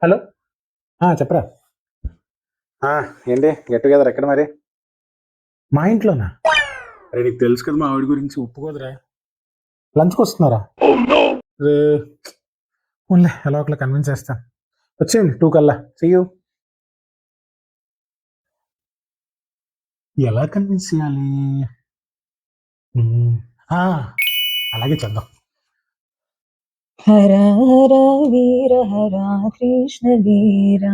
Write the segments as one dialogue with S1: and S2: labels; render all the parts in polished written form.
S1: Hello. చెప్పరా.
S2: ఏంటి get together ఎక్కడ మరి?
S1: మా ఇంట్లోనా?
S2: అరే నీకు తెలుసు కదా మా ఆవిడ గురించి, ఒప్పుకోదురా.
S1: లంచ్కి వస్తున్నారా?
S2: రే,
S1: ఓన్లే ఎలా ఒకలా కన్విన్స్ చేస్తాను. వచ్చేయండి 2 కల్లా. See you. ఎలా కన్విన్స్ చేయాలి? మ్మ్. అలాగే చేద్దాం.
S3: హర హర వీర హర కృష్ణ వీర,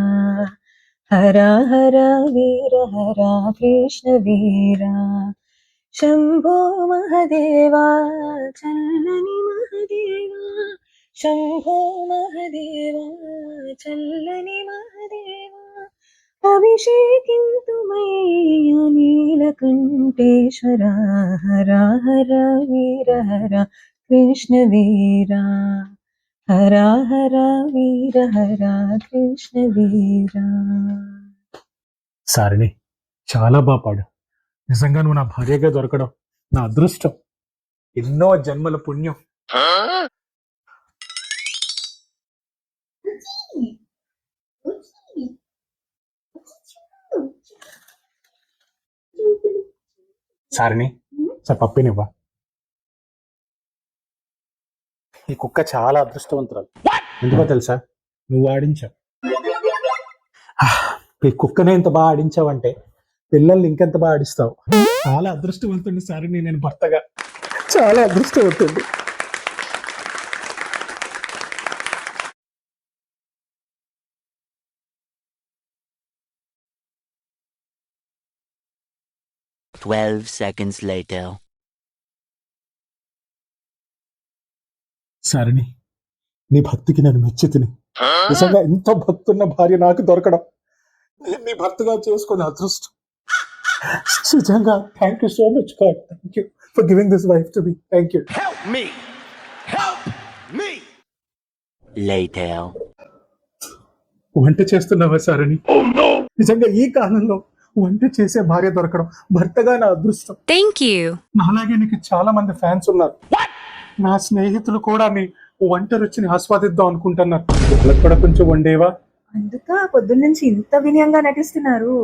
S3: హర హర వీర హర కృష్ణ వీర, శంభో మహదేవా చల్లని మహదేవా, శంభో మహదేవా చల్లని మహదేవా, అభిషేకింతుమయ్య నీలకంఠేశ్వర, హర హర వీర హర కృష్ణ వీర, హర హర వీర హర కృష్ణ వీర.
S1: సారిని చాలా బాగా పాడు. నిజంగా నువ్వు నా భార్యగా దొరకడం నా అదృష్టం. ఎన్నో జన్మల పుణ్యం. సారిని సార్ పప్పినివ్వా. ఈ కుక్క చాలా అదృష్టవంతురాలు. ఎందుకో తెలుసా? నువ్వు ఆడించావు. ఈ కుక్కనే ఇంత బాగా ఆడించావంటే పిల్లల్ని ఇంకెంత బాగా ఆడిస్తావు. చాలా అదృష్టవంతుడిని సారిని నేను భర్తగా. చాలా అదృష్టవంతుడి.
S4: seconds later.
S1: సారిని నీ భక్తికి నేను మెచ్చితిని. నిజంగా ఎంతో భక్తున్న భార్య నాకు దొరకడం, నేను నీ భర్తగా చేసుకునే అదృష్టం. నిజంగా thank you so much God. Thank you for giving this wife to me. Thank you.
S4: Help me. Later.
S1: వంట చేస్తున్నావా సారని? నిజంగా ఈ కాలంలో వంట చేసే భార్య దొరకడం భర్తగా నా అదృష్టం.
S5: Thank you.
S1: నాలాగే నీకు చాలా మంది ఫ్యాన్స్ ఉన్నారు. నా స్నేహితులు కూడా నీ వంట రుచిని ఆస్వాదిద్దాం అనుకుంటున్నారు. వాళ్ళకి కూడా కొంచెం వండేవా?
S3: అందుక పొద్దున్న నుంచి ఇంత వినయంగా నటిస్తున్నారు.